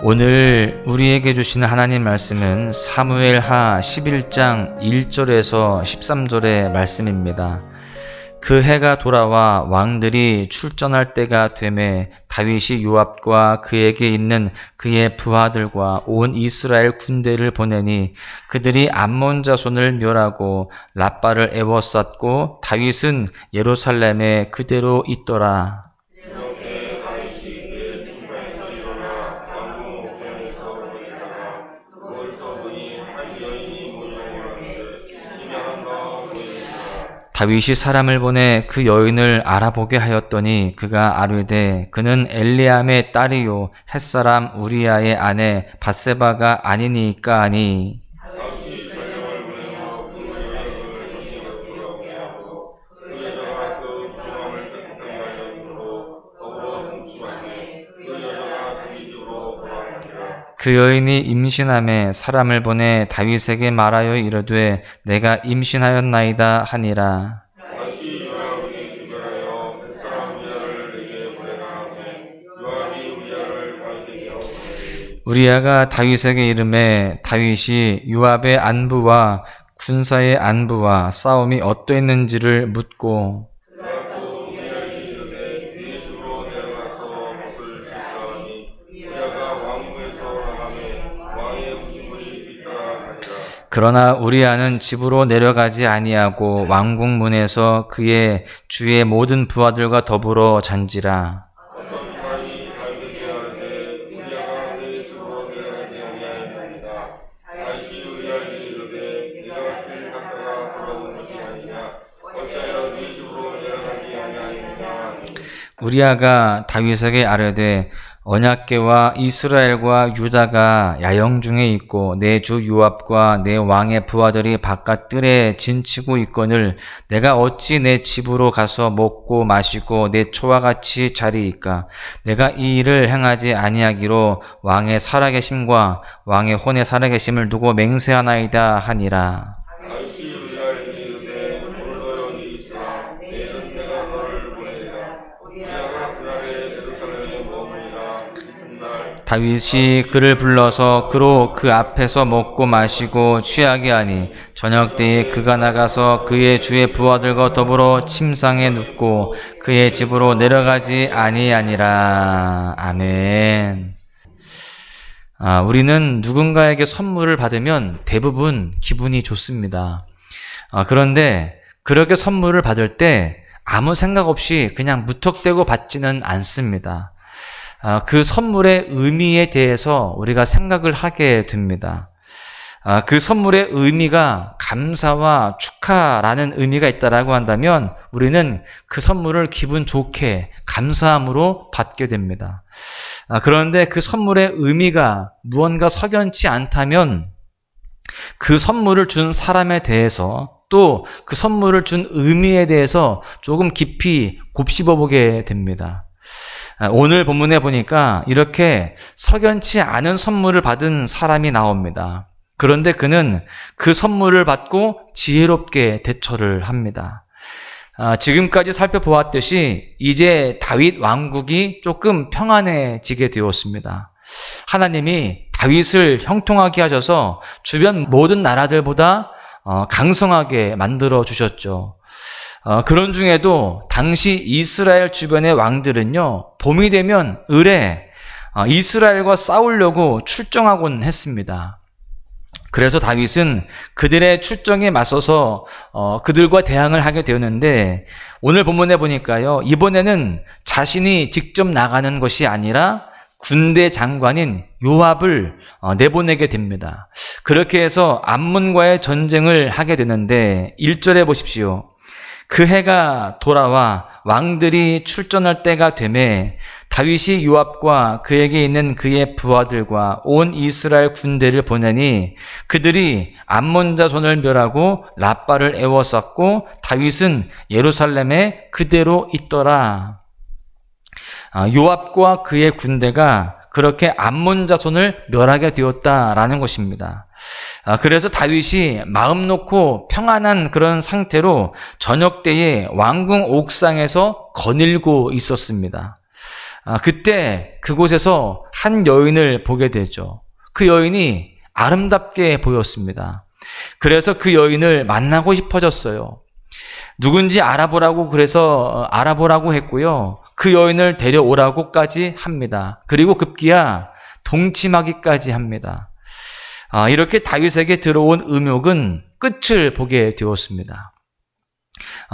오늘 우리에게 주시는 하나님 말씀은 사무엘하 11장 1절에서 13절의 말씀입니다. 그 해가 돌아와 왕들이 출전할 때가 되매 다윗이 요압과 그에게 있는 그의 부하들과 온 이스라엘 군대를 보내니 그들이 암몬 자손을 멸하고 랍바를 에워쌌고 다윗은 예루살렘에 그대로 있더라. 다윗이 사람을 보내 그 여인을 알아보게 하였더니 그가 아뢰되 그는 엘리암의 딸이요 햇사람 우리아의 아내 밧세바가 아니니까 하니 그 여인이 임신하매 사람을 보내 다윗에게 말하여 이르되 내가 임신하였나이다 하니라. 우리아가 다윗에게 이르매 다윗이 요압의 안부와 군사의 안부와 싸움이 어떠했는지를 묻고 그러나 우리아는 집으로 내려가지 아니하고 왕궁 문에서 그의 주의 모든 부하들과 더불어 잔지라. 우리아가 다윗에게 아뢰되 언약궤와 이스라엘과 유다가 야영 중에 있고 내 주 요압과 내 왕의 부하들이 바깥 뜰에 진치고 있거늘 내가 어찌 내 집으로 가서 먹고 마시고 내 초와 같이 자리이까. 내가 이 일을 행하지 아니하기로 왕의 살아계심과 왕의 혼의 살아계심을 두고 맹세하나이다 하니라. 다윗이 그를 불러서 그로 그 앞에서 먹고 마시고 취하게 하니 저녁 때에 그가 나가서 그의 주의 부하들과 더불어 침상에 눕고 그의 집으로 내려가지 아니하니라. 아멘. 우리는 누군가에게 선물을 받으면 대부분 기분이 좋습니다. 그런데 그렇게 선물을 받을 때 아무 생각 없이 그냥 무턱대고 받지는 않습니다. 그 선물의 의미에 대해서 우리가 생각을 하게 됩니다. 그 선물의 의미가 감사와 축하라는 의미가 있다라고 한다면 우리는 그 선물을 기분 좋게 감사함으로 받게 됩니다. 그런데 그 선물의 의미가 무언가 석연치 않다면 그 선물을 준 사람에 대해서 또 그 선물을 준 의미에 대해서 조금 깊이 곱씹어 보게 됩니다. 오늘 본문에 보니까 이렇게 석연치 않은 선물을 받은 사람이 나옵니다. 그런데 그는 그 선물을 받고 지혜롭게 대처를 합니다. 지금까지 살펴보았듯이 이제 다윗 왕국이 조금 평안해지게 되었습니다. 하나님이 다윗을 형통하게 하셔서 주변 모든 나라들보다 강성하게 만들어 주셨죠. 그런 중에도 당시 이스라엘 주변의 왕들은요, 봄이 되면 을에 이스라엘과 싸우려고 출정하곤 했습니다. 그래서 다윗은 그들의 출정에 맞서서 그들과 대항을 하게 되었는데 오늘 본문에 보니까요, 이번에는 자신이 직접 나가는 것이 아니라 군대 장관인 요압을 내보내게 됩니다. 그렇게 해서 암몬과의 전쟁을 하게 되는데 1절에 보십시오. 그 해가 돌아와 왕들이 출전할 때가 되매 다윗이 요압과 그에게 있는 그의 부하들과 온 이스라엘 군대를 보내니 그들이 암몬 자손을 멸하고 랍바를 에워쌌고 다윗은 예루살렘에 그대로 있더라. 요압과 그의 군대가 그렇게 암몬 자손을 멸하게 되었다라는 것입니다. 그래서 다윗이 마음 놓고 평안한 그런 상태로 저녁 때에 왕궁 옥상에서 거닐고 있었습니다. 그때 그곳에서 한 여인을 보게 되죠. 그 여인이 아름답게 보였습니다. 그래서 그 여인을 만나고 싶어졌어요. 누군지 알아보라고 했고요. 그 여인을 데려오라고까지 합니다. 그리고 급기야 동침하기까지 합니다. 이렇게 다윗에게 들어온 음욕은 끝을 보게 되었습니다.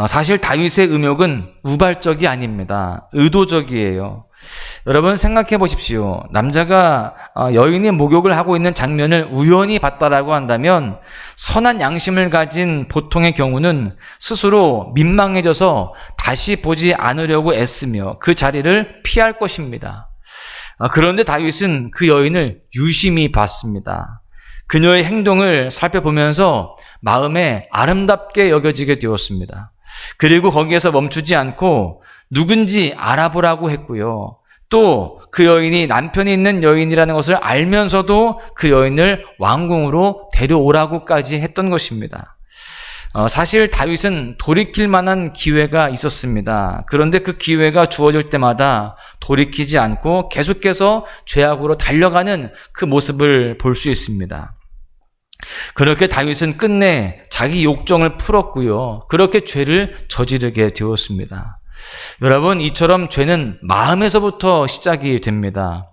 사실 다윗의 음욕은 우발적이 아닙니다. 의도적이에요. 여러분 생각해 보십시오. 남자가 여인의 목욕을 하고 있는 장면을 우연히 봤다라고 한다면 선한 양심을 가진 보통의 경우는 스스로 민망해져서 다시 보지 않으려고 애쓰며 그 자리를 피할 것입니다. 그런데 다윗은 그 여인을 유심히 봤습니다. 그녀의 행동을 살펴보면서 마음에 아름답게 여겨지게 되었습니다. 그리고 거기에서 멈추지 않고 누군지 알아보라고 했고요. 또 그 여인이 남편이 있는 여인이라는 것을 알면서도 그 여인을 왕궁으로 데려오라고까지 했던 것입니다. 사실 다윗은 돌이킬 만한 기회가 있었습니다. 그런데 그 기회가 주어질 때마다 돌이키지 않고 계속해서 죄악으로 달려가는 그 모습을 볼 수 있습니다. 그렇게 다윗은 끝내 자기 욕정을 풀었고요. 그렇게 죄를 저지르게 되었습니다. 여러분, 이처럼 죄는 마음에서부터 시작이 됩니다.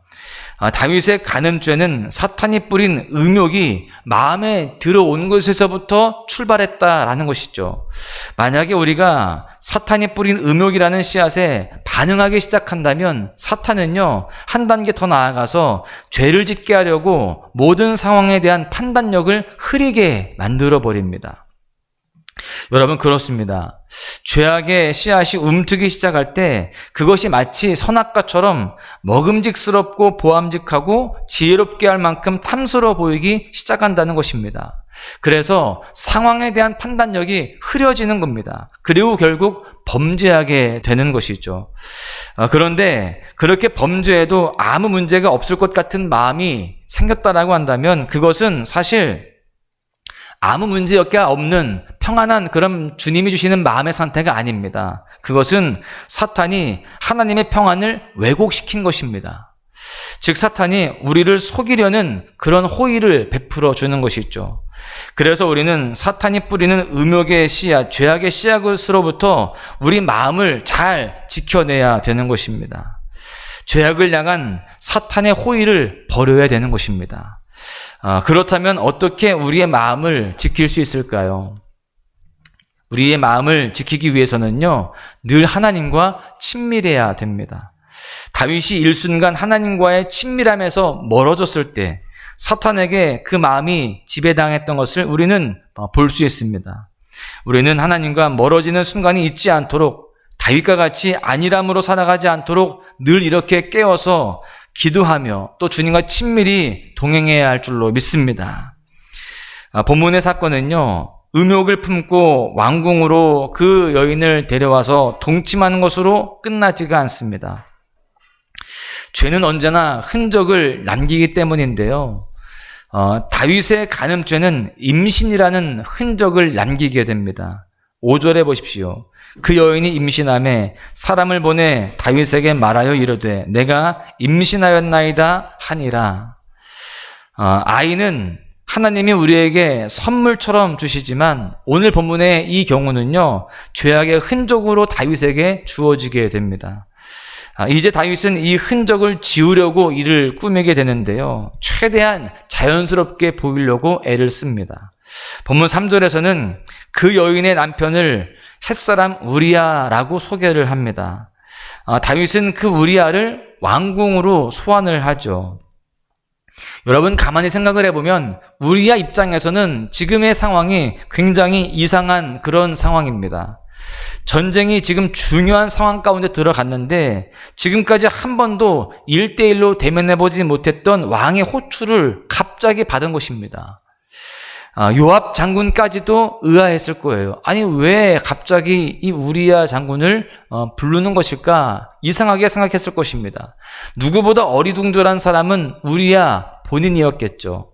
다윗의 간음죄는 사탄이 뿌린 음욕이 마음에 들어온 것에서부터 출발했다라는 것이죠. 만약에 우리가 사탄이 뿌린 음욕이라는 씨앗에 반응하기 시작한다면 사탄은요, 한 단계 더 나아가서 죄를 짓게 하려고 모든 상황에 대한 판단력을 흐리게 만들어 버립니다. 여러분, 그렇습니다. 죄악의 씨앗이 움트기 시작할 때 그것이 마치 선악과처럼 먹음직스럽고 보암직하고 지혜롭게 할 만큼 탐스러워 보이기 시작한다는 것입니다. 그래서 상황에 대한 판단력이 흐려지는 겁니다. 그리고 결국 범죄하게 되는 것이죠. 그런데 그렇게 범죄해도 아무 문제가 없을 것 같은 마음이 생겼다라고 한다면 그것은 사실 아무 문제가 없는 평안한 그런 주님이 주시는 마음의 상태가 아닙니다. 그것은 사탄이 하나님의 평안을 왜곡시킨 것입니다. 즉 사탄이 우리를 속이려는 그런 호의를 베풀어 주는 것이죠. 그래서 우리는 사탄이 뿌리는 음욕의 씨앗, 죄악의 씨앗으로부터 우리 마음을 잘 지켜내야 되는 것입니다. 죄악을 향한 사탄의 호의를 버려야 되는 것입니다. 그렇다면 어떻게 우리의 마음을 지킬 수 있을까요? 우리의 마음을 지키기 위해서는요, 늘 하나님과 친밀해야 됩니다. 다윗이 일순간 하나님과의 친밀함에서 멀어졌을 때 사탄에게 그 마음이 지배당했던 것을 우리는 볼 수 있습니다. 우리는 하나님과 멀어지는 순간이 있지 않도록 다윗과 같이 안일함으로 살아가지 않도록 늘 이렇게 깨어서 기도하며 또 주님과 친밀히 동행해야 할 줄로 믿습니다. 본문의 사건은요, 음욕을 품고 왕궁으로 그 여인을 데려와서 동침하는 것으로 끝나지가 않습니다. 죄는 언제나 흔적을 남기기 때문인데요. 다윗의 간음죄는 임신이라는 흔적을 남기게 됩니다. 5절에 보십시오. 그 여인이 임신함에 사람을 보내 다윗에게 말하여 이르되 내가 임신하였나이다 하니라. 아이는 하나님이 우리에게 선물처럼 주시지만 오늘 본문의 이 경우는요, 죄악의 흔적으로 다윗에게 주어지게 됩니다. 이제 다윗은 이 흔적을 지우려고 이를 꾸미게 되는데요, 최대한 자연스럽게 보이려고 애를 씁니다. 본문 3절에서는 그 여인의 남편을 햇사람 우리야라고 소개를 합니다. 다윗은 그 우리야를 왕궁으로 소환을 하죠. 여러분, 가만히 생각을 해보면 우리야 입장에서는 지금의 상황이 굉장히 이상한 그런 상황입니다. 전쟁이 지금 중요한 상황 가운데 들어갔는데 지금까지 한 번도 1대1로 대면해보지 못했던 왕의 호출을 갑자기 받은 것입니다. 요압 장군까지도 의아했을 거예요. 아니, 왜 갑자기 이 우리야 장군을 부르는 것일까? 이상하게 생각했을 것입니다. 누구보다 어리둥절한 사람은 우리야 본인이었겠죠.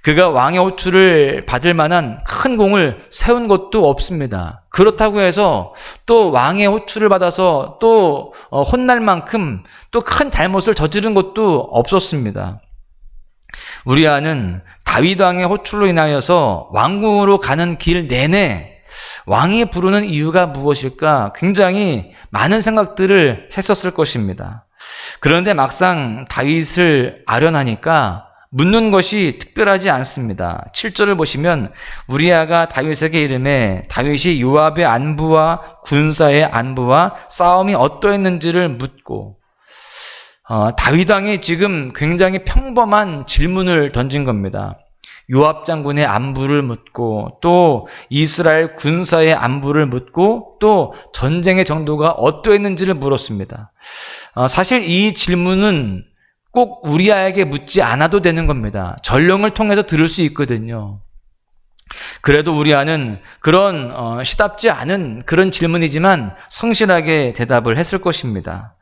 그가 왕의 호출을 받을 만한 큰 공을 세운 것도 없습니다. 그렇다고 해서 또 왕의 호출을 받아서 또 혼날 만큼 또 큰 잘못을 저지른 것도 없었습니다. 우리아는 다윗 왕의 호출로 인하여서 왕궁으로 가는 길 내내 왕이 부르는 이유가 무엇일까 굉장히 많은 생각들을 했었을 것입니다. 그런데 막상 다윗을 아련하니까 묻는 것이 특별하지 않습니다. 7절을 보시면 우리아가 다윗에게 이르매 다윗이 요압의 안부와 군사의 안부와 싸움이 어떠했는지를 묻고 다윗 왕이 지금 굉장히 평범한 질문을 던진 겁니다. 요압 장군의 안부를 묻고 또 이스라엘 군사의 안부를 묻고 또 전쟁의 정도가 어떠했는지를 물었습니다. 사실 이 질문은 꼭 우리아에게 묻지 않아도 되는 겁니다. 전령을 통해서 들을 수 있거든요. 그래도 우리아는 그런 시답지 않은 그런 질문이지만 성실하게 대답을 했을 것입니다.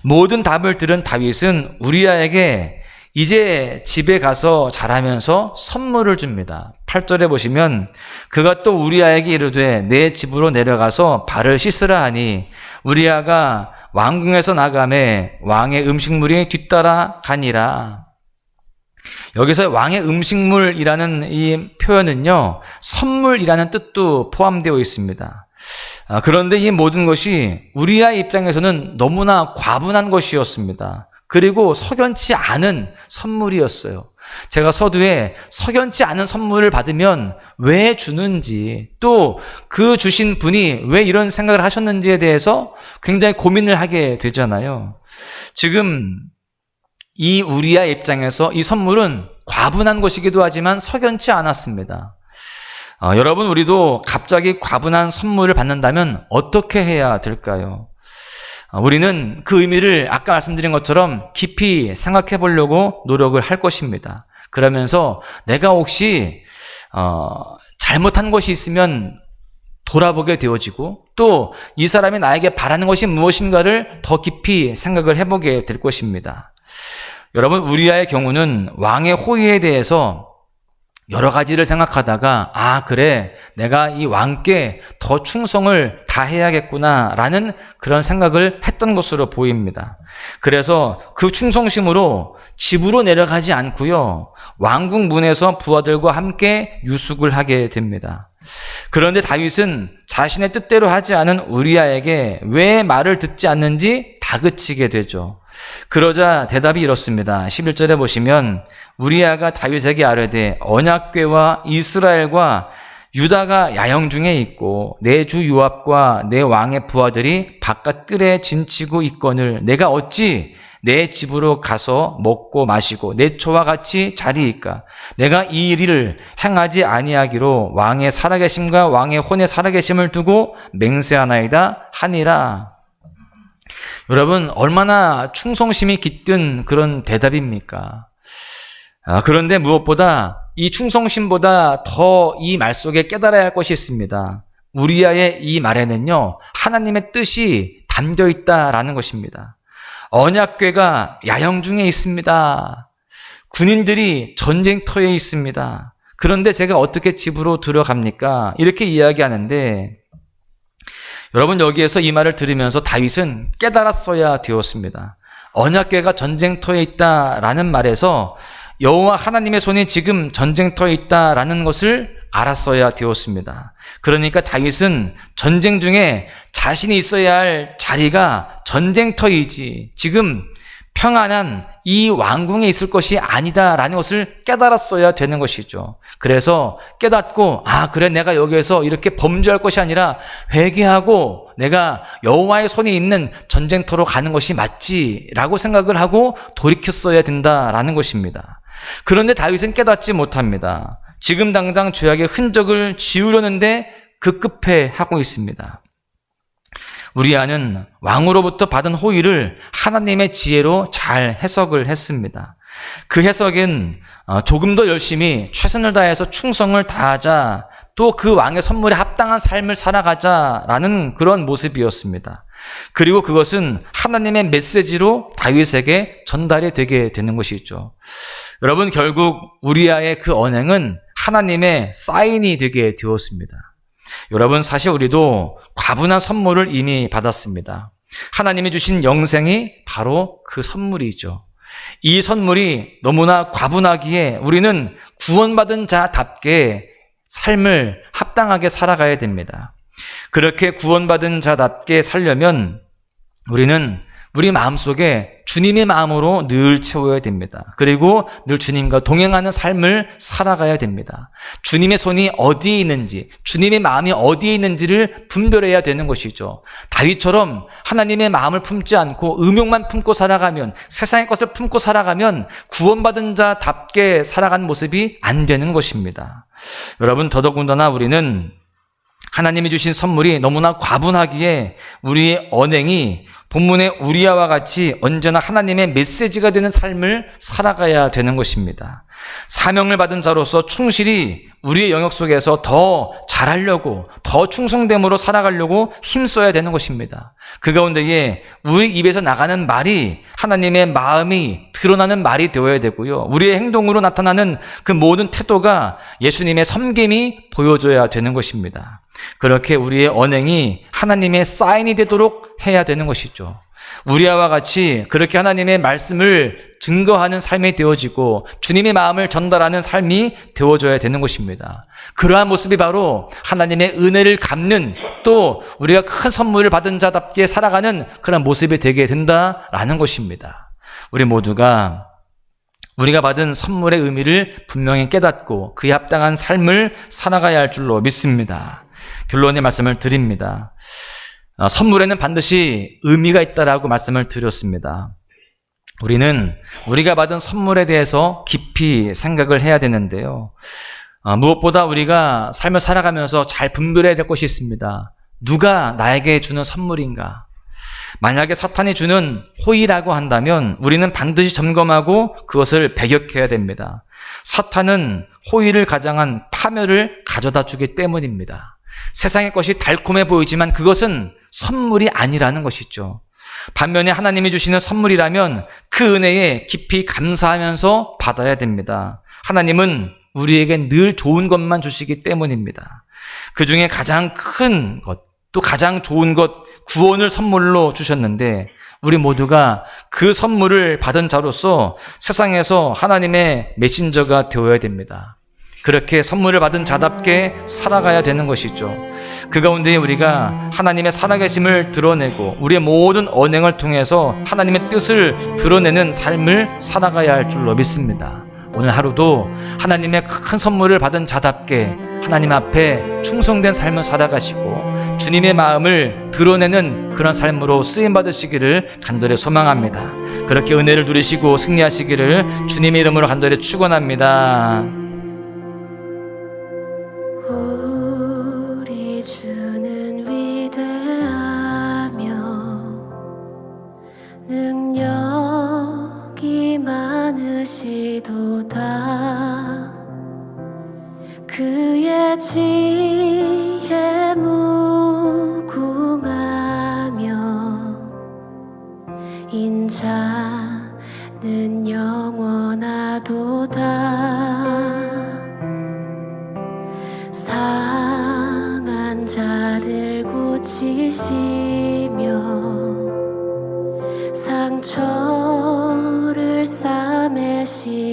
모든 답을 들은 다윗은 우리아에게 이제 집에 가서 자라면서 선물을 줍니다. 8절에 보시면 그가 또 우리아에게 이르되 내 집으로 내려가서 발을 씻으라 하니 우리아가 왕궁에서 나가매 왕의 음식물이 뒤따라 가니라. 여기서 왕의 음식물이라는 이 표현은요, 선물이라는 뜻도 포함되어 있습니다. 그런데 이 모든 것이 우리아의 입장에서는 너무나 과분한 것이었습니다. 그리고 석연치 않은 선물이었어요. 제가 서두에 석연치 않은 선물을 받으면 왜 주는지, 또 그 주신 분이 왜 이런 생각을 하셨는지에 대해서 굉장히 고민을 하게 되잖아요. 지금 이 우리아 입장에서 이 선물은 과분한 것이기도 하지만 석연치 않았습니다. 여러분, 우리도 갑자기 과분한 선물을 받는다면 어떻게 해야 될까요? 우리는 그 의미를 아까 말씀드린 것처럼 깊이 생각해 보려고 노력을 할 것입니다. 그러면서 내가 혹시 잘못한 것이 있으면 돌아보게 되어지고 또 이 사람이 나에게 바라는 것이 무엇인가를 더 깊이 생각을 해보게 될 것입니다. 여러분, 우리아의 경우는 왕의 호의에 대해서 여러 가지를 생각하다가 그래, 내가 이 왕께 더 충성을 다해야겠구나 라는 그런 생각을 했던 것으로 보입니다. 그래서 그 충성심으로 집으로 내려가지 않고요, 왕궁 문에서 부하들과 함께 유숙을 하게 됩니다. 그런데 다윗은 자신의 뜻대로 하지 않은 우리아에게 왜 말을 듣지 않는지 다그치게 되죠. 그러자 대답이 이렇습니다. 11절에 보시면 우리아가 다윗에게 아뢰되 언약궤와 이스라엘과 유다가 야영 중에 있고 내 주 요압과 내 왕의 부하들이 바깥 뜰에 진치고 있거늘 내가 어찌 내 집으로 가서 먹고 마시고 내 초와 같이 자리이까? 내가 이 일을 행하지 아니하기로 왕의 살아계심과 왕의 혼의 살아계심을 두고 맹세하나이다 하니라. 여러분, 얼마나 충성심이 깃든 그런 대답입니까? 그런데 무엇보다 이 충성심보다 더 이 말 속에 깨달아야 할 것이 있습니다. 우리아의 이 말에는요, 하나님의 뜻이 담겨 있다라는 것입니다. 언약궤가 야영 중에 있습니다. 군인들이 전쟁터에 있습니다. 그런데 제가 어떻게 집으로 들어갑니까? 이렇게 이야기하는데, 여러분, 여기에서 이 말을 들으면서 다윗은 깨달았어야 되었습니다. 언약궤가 전쟁터에 있다라는 말에서 여호와 하나님의 손이 지금 전쟁터에 있다라는 것을 알았어야 되었습니다. 그러니까 다윗은 전쟁 중에 자신이 있어야 할 자리가 전쟁터이지 지금 평안한 이 왕궁에 있을 것이 아니다라는 것을 깨달았어야 되는 것이죠. 그래서 깨닫고 그래, 내가 여기에서 이렇게 범죄할 것이 아니라 회개하고 내가 여호와의 손이 있는 전쟁터로 가는 것이 맞지라고 생각을 하고 돌이켰어야 된다라는 것입니다. 그런데 다윗은 깨닫지 못합니다. 지금 당장 죄악의 흔적을 지우려는데 급급해하고 있습니다. 우리아는 왕으로부터 받은 호의를 하나님의 지혜로 잘 해석을 했습니다. 그 해석은 조금 더 열심히 최선을 다해서 충성을 다하자, 또 그 왕의 선물에 합당한 삶을 살아가자라는 그런 모습이었습니다. 그리고 그것은 하나님의 메시지로 다윗에게 전달이 되게 되는 것이죠. 여러분, 결국 우리아의 그 언행은 하나님의 사인이 되게 되었습니다. 여러분, 사실 우리도 과분한 선물을 이미 받았습니다. 하나님이 주신 영생이 바로 그 선물이죠. 이 선물이 너무나 과분하기에 우리는 구원받은 자답게 삶을 합당하게 살아가야 됩니다. 그렇게 구원받은 자답게 살려면 우리는 우리 마음속에 주님의 마음으로 늘 채워야 됩니다. 그리고 늘 주님과 동행하는 삶을 살아가야 됩니다. 주님의 손이 어디에 있는지, 주님의 마음이 어디에 있는지를 분별해야 되는 것이죠. 다윗처럼 하나님의 마음을 품지 않고 음욕만 품고 살아가면, 세상의 것을 품고 살아가면 구원받은 자답게 살아가는 모습이 안 되는 것입니다. 여러분, 더더군다나 우리는 하나님이 주신 선물이 너무나 과분하기에 우리의 언행이 본문의 우리아와 같이 언제나 하나님의 메시지가 되는 삶을 살아가야 되는 것입니다. 사명을 받은 자로서 충실히 우리의 영역 속에서 더 잘하려고, 더 충성됨으로 살아가려고 힘써야 되는 것입니다. 그 가운데에 우리 입에서 나가는 말이 하나님의 마음이 드러나는 말이 되어야 되고요. 우리의 행동으로 나타나는 그 모든 태도가 예수님의 섬김이 보여줘야 되는 것입니다. 그렇게 우리의 언행이 하나님의 사인이 되도록 해야 되는 것이죠. 우리아와 같이 그렇게 하나님의 말씀을 증거하는 삶이 되어지고 주님의 마음을 전달하는 삶이 되어져야 되는 것입니다. 그러한 모습이 바로 하나님의 은혜를 갚는, 또 우리가 큰 선물을 받은 자답게 살아가는 그런 모습이 되게 된다라는 것입니다. 우리 모두가 우리가 받은 선물의 의미를 분명히 깨닫고 그에 합당한 삶을 살아가야 할 줄로 믿습니다. 결론의 말씀을 드립니다. 선물에는 반드시 의미가 있다라고 말씀을 드렸습니다. 우리는 우리가 받은 선물에 대해서 깊이 생각을 해야 되는데요. 무엇보다 우리가 삶을 살아가면서 잘 분별해야 될 것이 있습니다. 누가 나에게 주는 선물인가? 만약에 사탄이 주는 호의라고 한다면 우리는 반드시 점검하고 그것을 배격해야 됩니다. 사탄은 호의를 가장한 파멸을 가져다 주기 때문입니다. 세상의 것이 달콤해 보이지만 그것은 선물이 아니라는 것이죠. 반면에 하나님이 주시는 선물이라면 그 은혜에 깊이 감사하면서 받아야 됩니다. 하나님은 우리에게 늘 좋은 것만 주시기 때문입니다. 그 중에 가장 큰 것, 또 가장 좋은 것, 구원을 선물로 주셨는데 우리 모두가 그 선물을 받은 자로서 세상에서 하나님의 메신저가 되어야 됩니다. 그렇게 선물을 받은 자답게 살아가야 되는 것이죠. 그 가운데 우리가 하나님의 살아계심을 드러내고 우리의 모든 언행을 통해서 하나님의 뜻을 드러내는 삶을 살아가야 할 줄로 믿습니다. 오늘 하루도 하나님의 큰 선물을 받은 자답게 하나님 앞에 충성된 삶을 살아가시고 주님의 마음을 드러내는 그런 삶으로 쓰임받으시기를 간절히 소망합니다. 그렇게 은혜를 누리시고 승리하시기를 주님의 이름으로 간절히 축원합니다. 우리 주는 위대하며 능력이 많으시도다. 그의 지혜 무궁하며 인자는 영원하도다. 상한 자들 고치시며 상처를 싸매시도다.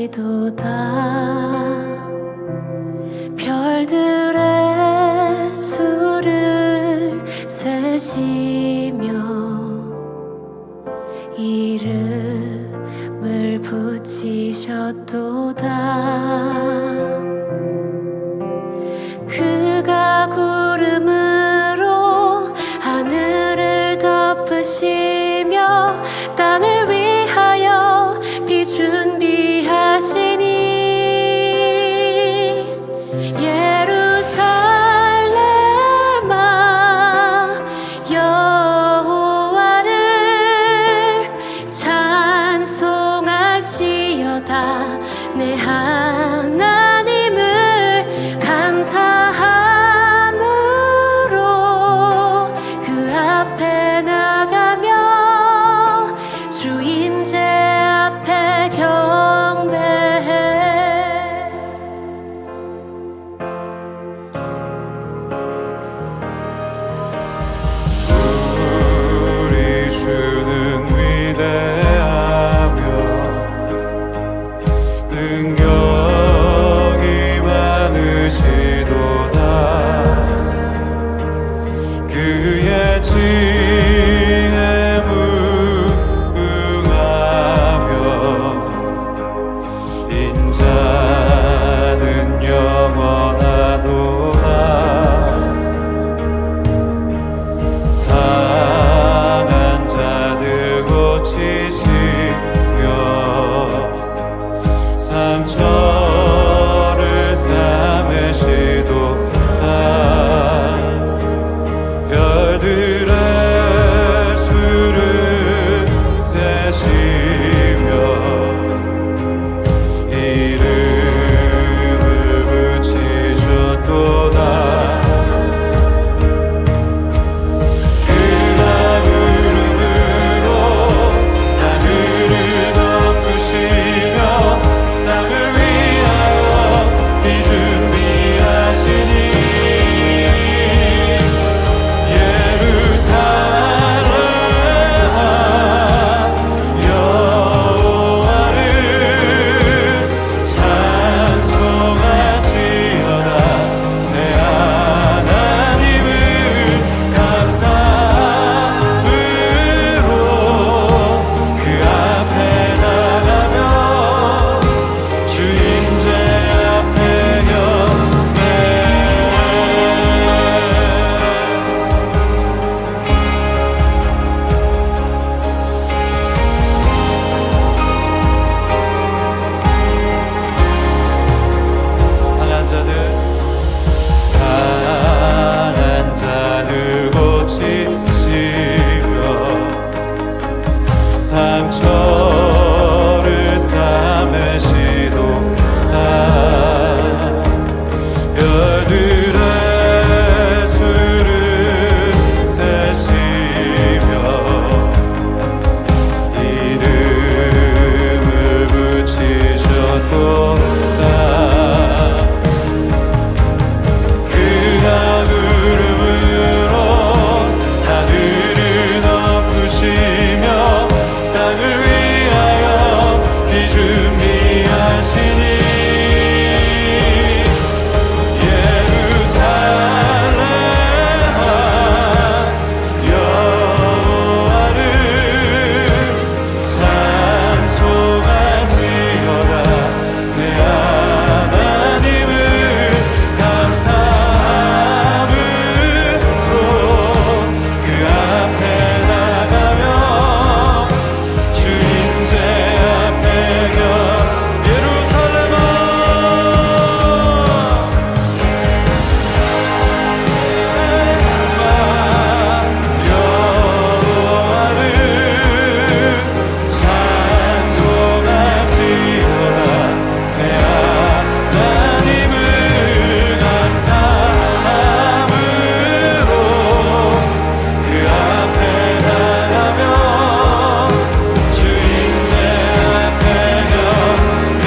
별들의 수를 세시며 이름을 붙이셨도다. 그가 구름으로 하늘을 덮으시며 땅을 위하여 비 준비하시니 예루살렘아 여호와를 찬송할지어다. 내 하나님을 감사함으로 그 앞에 나가며 주 임재 앞에 경배해 상처를 싸매시도다. 별들의 수를 세시며 이름을 붙이셨도다. 그가 구름으로 하늘을 덮으시며 땅을 위하여 비 준비하시니 예루살렘아 여호와를 찬송하지어다. 내 하나님을 감사함으로 그 앞에 나가며 주인제 앞에 겨 예루살렘아 여호와를 찬송하지어다. 내 하나님을 감사함으로 그 앞에 나가며 주인제 앞에 경배.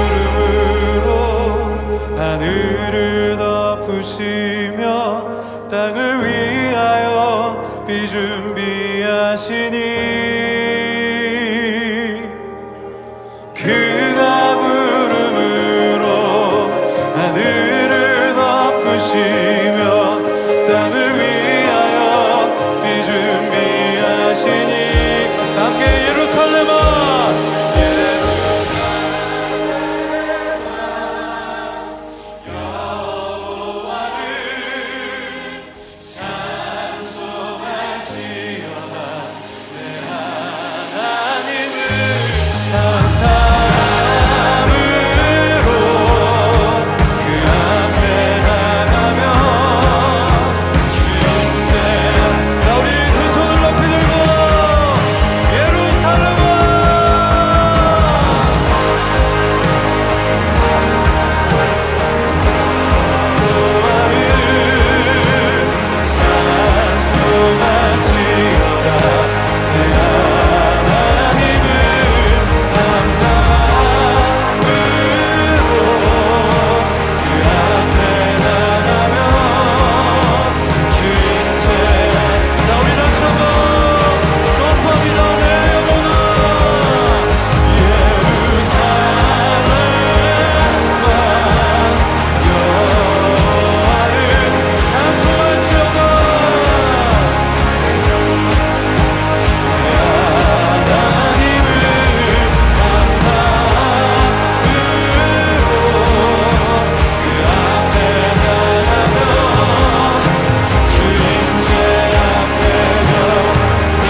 구름으로 하늘을 덮으시며 땅을 위하여 비 준비하시니 그가 구름으로 하늘을 덮으시며 땅을 위하여 비 준비하시니 함께 예루살렘아 찬송하지어다. 내 하나님을 감사함으로 그 앞에 나가며 주인제 자 우리 두 손을 높이 들고 예루살렘아 여호와를 찬송하지어다. 내 하나님을 감사함으로 그 앞에 나가며 주인제 자 우리 다시 한번 선포합니다. 내 영혼아 예루살렘아 여호와를 찬송할지어다. 하나님을 감사함으로 그 앞에 나가며 주인제 앞에 경배.